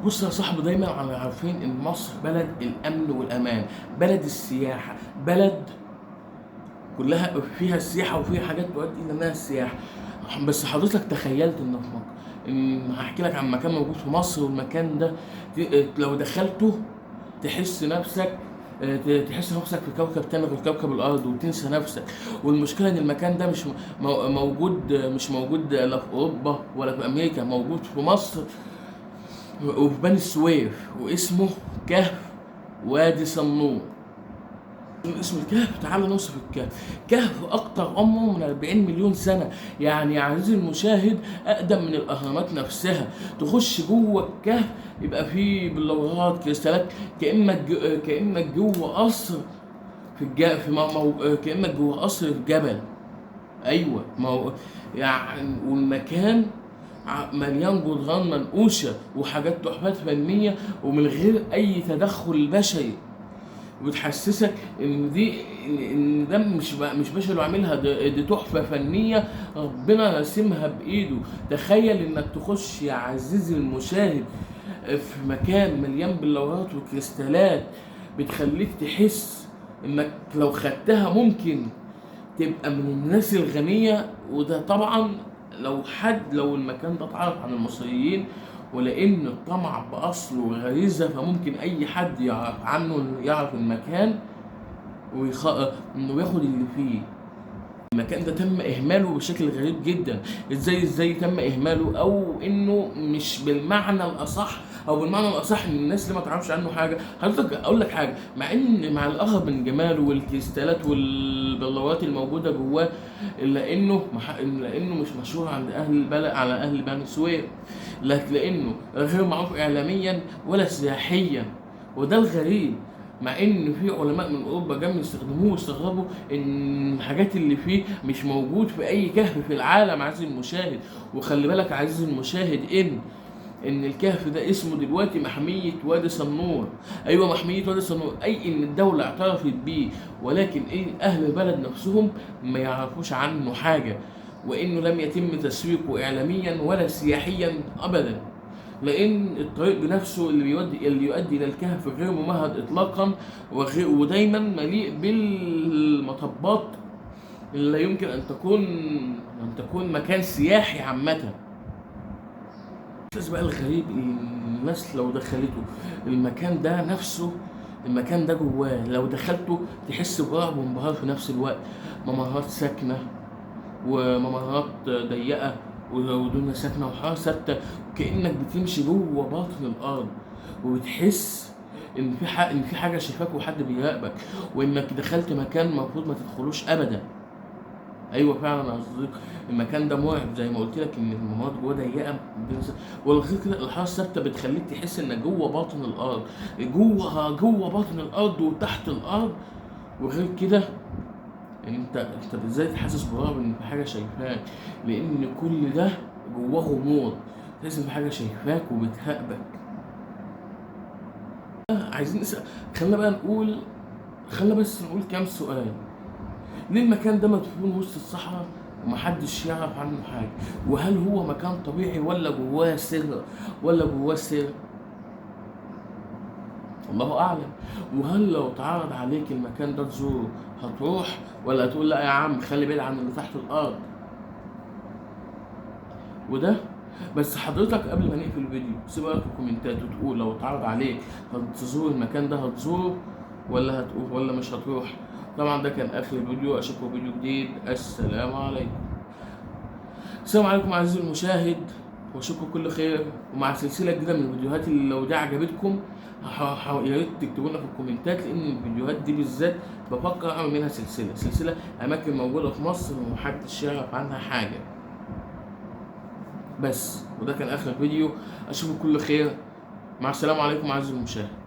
بص يا صاحبي، دايما عارفين ان مصر بلد الامن والامان، بلد السياحه، بلد كلها فيها السياحه وفيها حاجات تؤدي الى انها السياحه. بس حضرتك تخيلت ان في مصر، ان هحكي لك عن مكان موجود في مصر، والمكان ده لو دخلته تحس نفسك، تحس نفسك في كوكب تاني غير كوكب الارض وتنسى نفسك. والمشكله ان المكان ده مش موجود، مش موجود لا في اوروبا ولا في امريكا، موجود في مصر وفي بني السويف، واسمه كهف وادي صنوع. اسم الكهف، تعال نوصف الكهف. كهف اكتر عمره من 40 مليون سنه، يعني يا عزيزي المشاهد اقدم من الاهرامات نفسها. تخش جوه الكهف يبقى فيه بلورات كريستالات، كانك جوه قصر في في كانك جوه قصر في جبل. ايوه، ما هو يعني، والمكان مليان جدران منقوشه وحاجات تحفات فنيه ومن غير اي تدخل بشري، وبتحسسك ان ده مش بشر اللي عاملها، دي تحفه فنيه ربنا راسمها بايده. تخيل انك تخش يا عزيزي المشاهد في مكان مليان بلورات وكريستالات، بتخليك تحس انك لو خدتها ممكن تبقى من الناس الغنية. وده طبعا لو المكان ده اتعرف عن المصريين، ولأن الطمع بأصله غريزة، فممكن أي حد يعرف عنه، يعرف المكان وياخد اللي فيه. المكان ده تم اهماله بشكل غريب جدا. ازاي تم اهماله، او انه مش بالمعنى الاصح، او بالمعنى الاصح ان الناس اللي ما تعرفش عنه حاجه. حضرتك اقول لك حاجه، مع الاغرب من جماله والكريستالات والبلورات الموجوده جواه، الا انه مش مشهور عند اهل البلد، على اهل بني سويف، لانه غير معروف اعلاميا ولا سياحيا. وده الغريب، مع ان في علماء من اوروبا جم يستخدموه واستغربوا ان الحاجات اللي فيه مش موجود في اي كهف في العالم عزيزي المشاهد. وخلي بالك عزيزي المشاهد ان الكهف ده اسمه دلوقتي محمية وادي صنور. ايوه، محمية وادي صنور، اي ان الدولة اعترفت بيه، ولكن اهل البلد نفسهم ما يعرفوش عنه حاجة، وانه لم يتم تسويقه اعلاميا ولا سياحيا ابدا، لان الطريق بنفسه اللي يؤدي الى الكهف غير ممهد اطلاقا، ودايما مليء بالمطبات اللي لا يمكن ان تكون مكان سياحي عامه. الإحساس بقى الغريب، الناس لو دخلته المكان ده نفسه، المكان ده جواه لو دخلته تحس برعب وانبهار في نفس الوقت. ممرات ساكنه وممرات ضيقه ودنيا ساكنه وحاره ثابته، وكانك بتمشي جوه باطن الارض، وبتحس ان في حاجه شايفاك وحد بيراقبك، وانك دخلت مكان المفروض ما تدخلوش ابدا. ايوه فعلا يا صديقي، المكان ده مرعب زي ما قلت لك، ان الممرات جوه ضيقه، والغير كده الحاره الثابته بتخليك تحس انك جوه باطن الارض، جوه باطن الارض وتحت الارض. وغير كده انت ازاي حاسس برعب ان في حاجه شايفاك، لان كل ده جواه غموض، لازم في حاجه شايفاك وبتراقبك. عايزين نسال، خلينا بس نقول كام سؤال. ليه المكان ده مدفون وسط الصحراء ومحدش يعرف عنه حاجه؟ وهل هو مكان طبيعي ولا جواه سر؟ الله اعلم. وهل لو اتعرض عليك المكان ده تزوره هتروح، ولا هتقول لا يا عم خلي بعيد عن اللي تحت الارض؟ وده بس حضرتك قبل ما نقفل الفيديو سيب رايك في الكومنتات وتقول لو اتعرض عليك تزور المكان ده هتزوره ولا مش هتروح. طبعا ده كان اخر الفيديو، اشوفكم فيديو جديد. السلام عليكم عزيزي المشاهد، واشوفكم كل خير، ومع سلسله جديده من الفيديوهات اللي لو دي عجبتكم يا ريت تكتبوا لنا في الكومنتات، لان الفيديوهات دي بالذات بفكر اعمل منها سلسله اماكن موجوده في مصر ومحدش يعرف عنها حاجه. بس وده كان اخر فيديو، اشوفكم كل خير، مع السلامه عليكم عزيزي المشاهد.